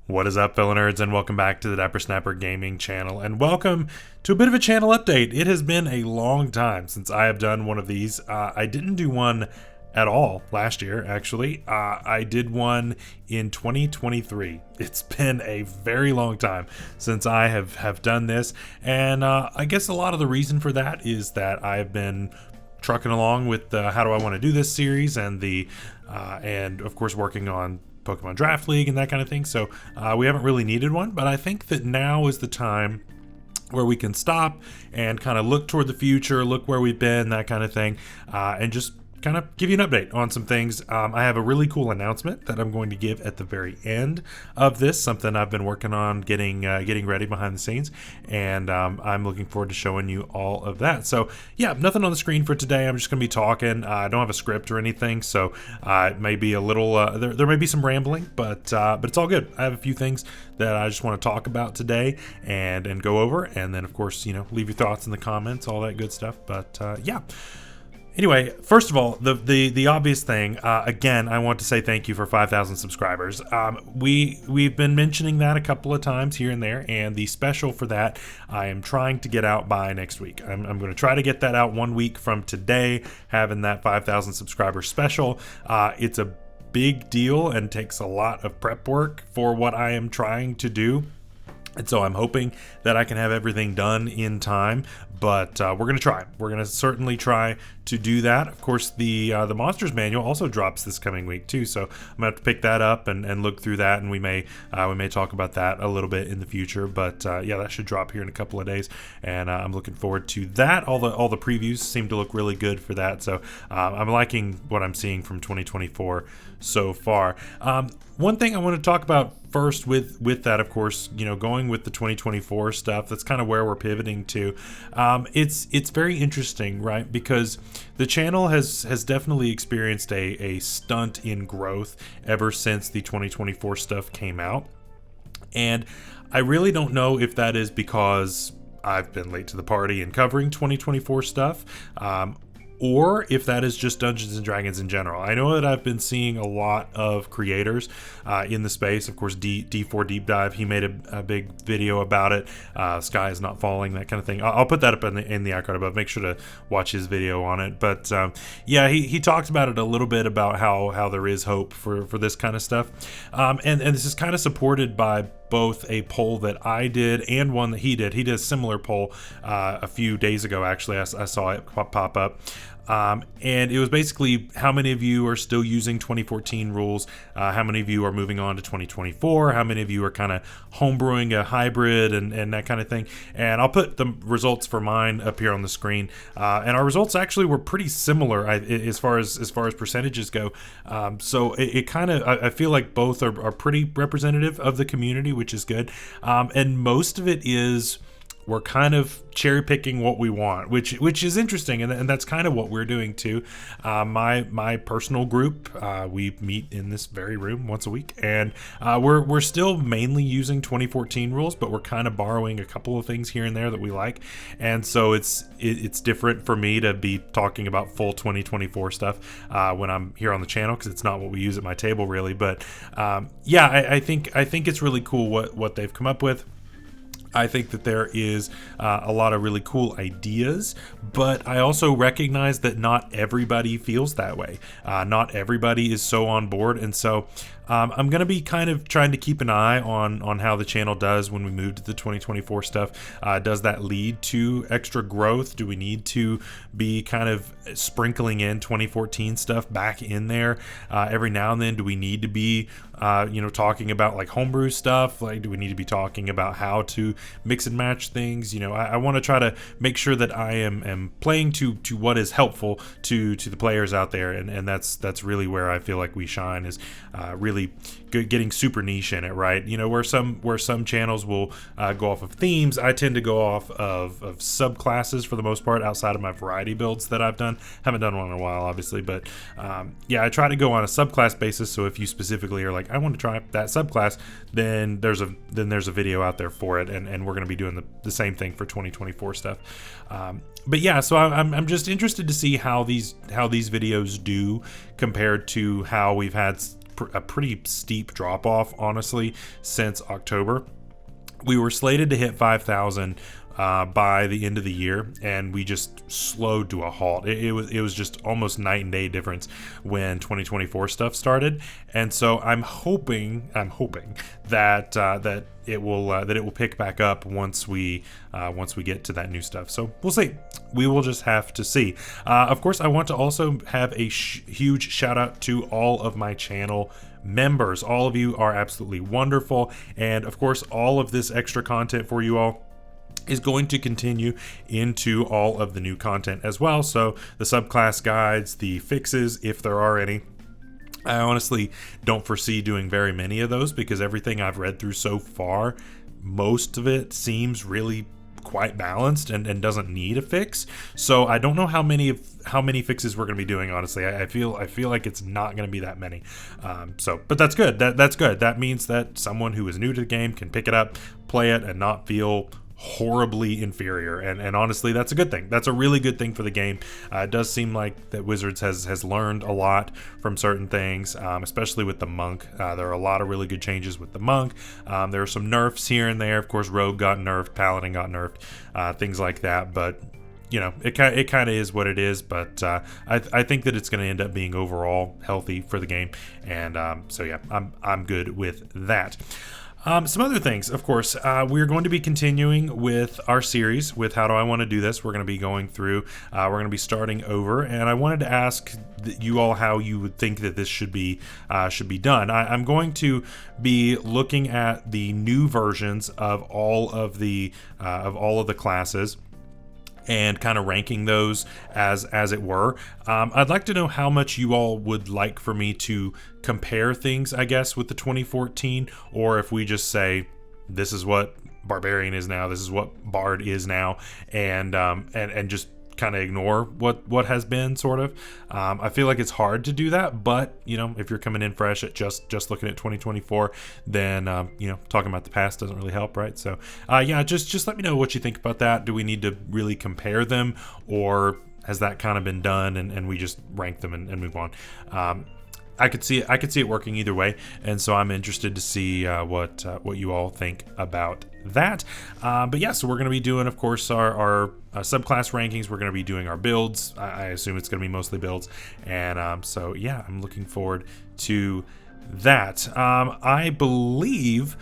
What is up, fellow nerds, and welcome back to the Dapper Snapper Gaming channel, and welcome to a bit of a channel update. It has been a long time since I have done one of these. I didn't do one at all last year, actually. I did one in 2023. It's been a very long time since I have done this, and I guess a lot of the reason for that is that I've been trucking along with the how do I want to do this series and and of course working on Pokemon Draft League and that kind of thing. So we haven't really needed one, but I think that now is the time where we can stop and kind of look toward the future, look where we've been, that kind of thing, and just kind of give you an update on some things. I have a really cool announcement that I'm going to give at the very end of this, something I've been working on getting ready behind the scenes, and I'm looking forward to showing you all of that. So yeah, nothing on the screen for today. I'm just going to be talking. I don't have a script or anything, so it may be a little there may be some rambling, but it's all good. I have a few things that I just want to talk about today and go over, and then of course, you know, leave your thoughts in the comments, all that good stuff. But yeah. Anyway, first of all, the obvious thing, again, I want to say thank you for 5,000 subscribers. We've been mentioning that a couple of times here and there, and the special for that I am trying to get out by next week. I'm going to try to get that out 1 week from today, having that 5,000 subscriber special. It's a big deal and takes a lot of prep work for what I am trying to do. And so I'm hoping that I can have everything done in time, but we're going to try. We're going to certainly try to do that. Of course, the Monsters Manual also drops this coming week too, so I'm going to have to pick that up and look through that, and we may talk about that a little bit in the future. But yeah, that should drop here in a couple of days, and I'm looking forward to that. All the previews seem to look really good for that, so I'm liking what I'm seeing from 2024 so far. One thing I want to talk about first with that, of course, you know, going with the 2024 stuff, that's kind of where we're pivoting to. It's very interesting, right? Because the channel has definitely experienced a stunt in growth ever since the 2024 stuff came out. And I really don't know if that is because I've been late to the party in covering 2024 stuff, or if that is just Dungeons and Dragons in general. I know that I've been seeing a lot of creators in the space. Of course, D4 Deep Dive, he made a big video about it. Sky is not falling, that kind of thing. I'll put that up in the icon above. Make sure to watch his video on it. But yeah, he talked about it a little bit about how there is hope for this kind of stuff. And this is kind of supported by both a poll that I did and one that he did. He did a similar poll a few days ago, actually. I saw it pop up. And it was basically how many of you are still using 2014 rules, how many of you are moving on to 2024, how many of you are kind of homebrewing a hybrid and that kind of thing. And I'll put the results for mine up here on the screen. And our results actually were pretty similar as far as percentages go. So it kind of, I feel like both are pretty representative of the community, which is good. And most of it is, we're kind of cherry picking what we want, which is interesting, and that's kind of what we're doing too. My personal group, we meet in this very room once a week, and we're still mainly using 2014 rules, but we're kind of borrowing a couple of things here and there that we like, and so it's different for me to be talking about full 2024 stuff when I'm here on the channel, because it's not what we use at my table really. But yeah, I think it's really cool what they've come up with. I think that there is a lot of really cool ideas, but I also recognize that not everybody feels that way. Not everybody is so on board, and so I'm going to be kind of trying to keep an eye on how the channel does when we move to the 2024 stuff. Does that lead to extra growth? Do we need to be kind of sprinkling in 2014 stuff back in there every now and then? Do we need to be talking about like homebrew stuff? Like, do we need to be talking about how to mix and match things? I want to try to make sure that I am playing to what is helpful to the players out there, and that's really where I feel like we shine, is really good, getting super niche in it, right? Where some channels will go off of themes, I tend to go off of subclasses for the most part, outside of my variety builds that I've done. Haven't done one in a while, obviously, but yeah, I try to go on a subclass basis. So if you specifically are like, I want to try that subclass, then there's a video out there for it, and we're going to be doing the same thing for 2024 stuff. But yeah, so I'm just interested to see how these videos do compared to how we've had a pretty steep drop off, honestly, since October. We were slated to hit 5,000 by the end of the year, and we just slowed to a halt. It was just almost night and day difference when 2024 stuff started, and so I'm hoping that that it will pick back up once we get to that new stuff. So we'll see. We will just have to see. Of course, I want to also have a huge shout out to all of my channel members. All of you are absolutely wonderful, and of course, all of this extra content for you all is going to continue into all of the new content as well. So the subclass guides, the fixes, if there are any. I honestly don't foresee doing very many of those because everything I've read through so far, most of it seems really quite balanced and doesn't need a fix. So I don't know how many fixes we're going to be doing. Honestly, I feel like it's not going to be that many. But that's good. That's good. That means that someone who is new to the game can pick it up, play it, and not feel horribly inferior, and honestly, that's a good thing. That's a really good thing for the game. It does seem like that Wizards has learned a lot from certain things, especially with the monk. There are a lot of really good changes with the monk. There are some nerfs here and there. Of course, Rogue got nerfed, Paladin got nerfed, things like that, but you know, it kind of is what it is. But I think that it's going to end up being overall healthy for the game, and so yeah, I'm good with that. Some other things, of course, we're going to be continuing with our series with How Do I Want to Do This. We're going to be going through, we're going to be starting over, and I wanted to ask you all how you would think that this should be done. I'm going to be looking at the new versions of all of the classes and kind of ranking those as it were. I'd like to know how much you all would like for me to compare things, I guess, with the 2014, or if we just say this is what Barbarian is now, this is what Bard is now, and just kind of ignore what has been, sort of. I feel like it's hard to do that, but you know, if you're coming in fresh at just looking at 2024, then you know, talking about the past doesn't really help, right? So yeah, just let me know what you think about that. Do we need to really compare them, or has that kind of been done and we just rank them and move on? I could see it working either way, and so I'm interested to see what you all think about that. But yeah, so we're going to be doing, of course, our subclass rankings. We're going to be doing our builds. I assume it's going to be mostly builds, and so yeah, I'm looking forward to that. I believe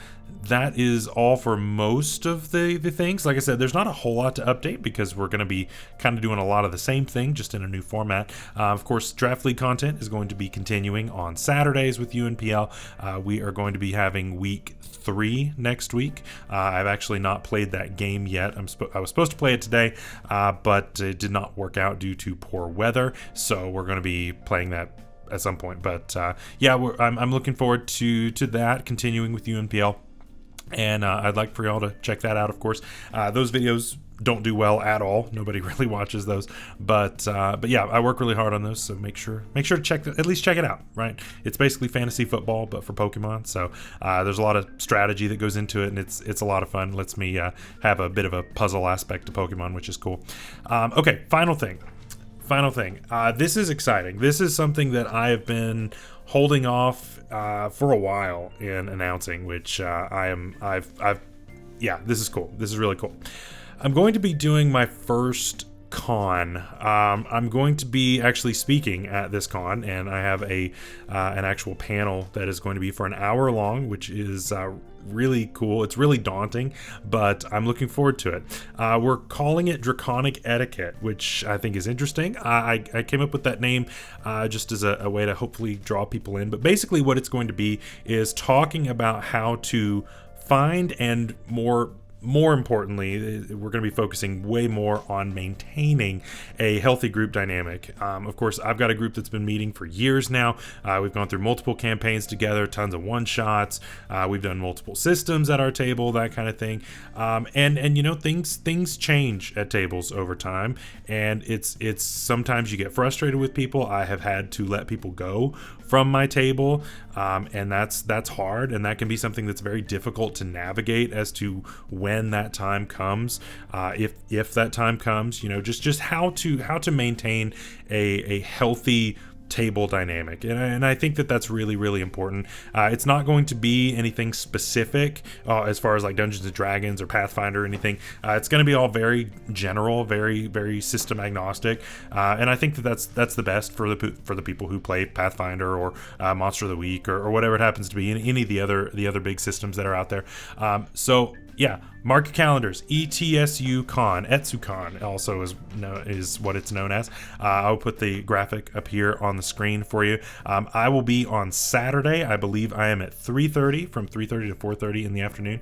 that is all for most of the things. Like I said, there's not a whole lot to update because we're going to be kind of doing a lot of the same thing, just in a new format. Of course, Draft League content is going to be continuing on Saturdays with UNPL. We are going to be having week 3 next week. I've actually not played that game yet. I was supposed to play it today, but it did not work out due to poor weather. So we're going to be playing that at some point. But yeah, I'm looking forward to that, continuing with UNPL. And I'd like for y'all to check that out, of course. Those videos don't do well at all. Nobody really watches those. But yeah, I work really hard on those, so make sure to at least check it out, right? It's basically fantasy football, but for Pokemon. So there's a lot of strategy that goes into it, and it's a lot of fun. Lets me have a bit of a puzzle aspect to Pokemon, which is cool. Okay, final thing. This is exciting. This is something that I have been holding off for a while in announcing, which yeah, this is cool. This is really cool. I'm going to be doing my first con. I'm going to be actually speaking at this con, and I have an actual panel that is going to be for an hour long, which is really cool. It's really daunting, but I'm looking forward to it. We're calling it Draconic Etiquette, which I think is interesting. I came up with that name just as a way to hopefully draw people in, but basically what it's going to be is talking about how to find, and more importantly, we're going to be focusing way more on maintaining a healthy group dynamic. Of course, I've got a group that's been meeting for years now. We've gone through multiple campaigns together, tons of one-shots. We've done multiple systems at our table, that kind of thing. And you know, things change at tables over time, and it's sometimes you get frustrated with people. I have had to let people go from my table, and that's hard, and that can be something that's very difficult to navigate as to when that time comes, if that time comes. You know, just how to maintain a healthy table dynamic, and I think that that's really, really important. It's not going to be anything specific as far as like Dungeons and Dragons or Pathfinder or anything. It's going to be all very general, very, very system agnostic, and I think that that's the best for the people who play Pathfinder or Monster of the Week or whatever it happens to be in any of the other big systems that are out there. So yeah, mark your calendars. ETSUCon also is what it's known as. I'll put the graphic up here on the screen for you. I will be on Saturday. I believe I am at 3:30, from 3:30 to 4:30 in the afternoon.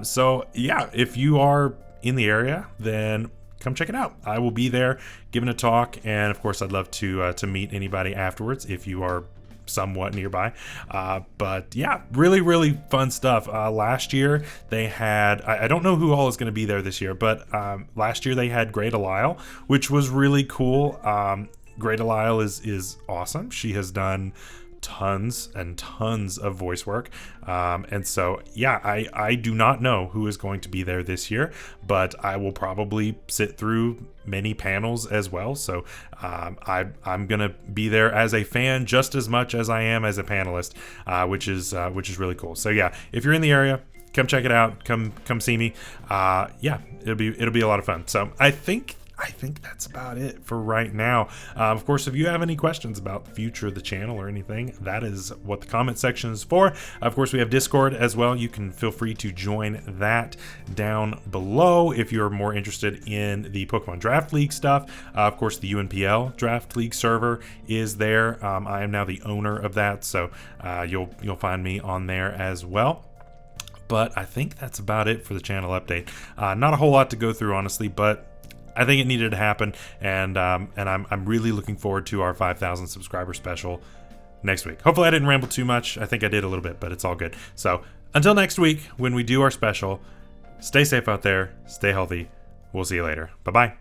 So yeah, if you are in the area, then come check it out. I will be there giving a talk, and of course I'd love to meet anybody afterwards if you are somewhat nearby. But yeah, really, really fun stuff. Last year they had, I don't know who all is going to be there this year, but last year they had Great Alile, which was really cool. Great Alile is awesome. She has done tons and tons of voice work, and so yeah, I do not know who is going to be there this year, but I will probably sit through many panels as well. So I'm gonna be there as a fan just as much as I am as a panelist, which is really cool. So yeah, if you're in the area, come check it out. Come see me. Yeah, it'll be a lot of fun. So I think that's about it for right now. Of course, if you have any questions about the future of the channel or anything, that is what the comment section is for. Of course, we have Discord as well. You can feel free to join that down below if you're more interested in the Pokemon Draft League stuff. Of course, the UNPL Draft League server is there. I am now the owner of that, so you'll find me on there as well. But I think that's about it for the channel update. Not a whole lot to go through, honestly, but I think it needed to happen, and I'm really looking forward to our 5,000 subscriber special next week. Hopefully I didn't ramble too much. I think I did a little bit, but it's all good. So until next week when we do our special, stay safe out there, stay healthy. We'll see you later. Bye-bye.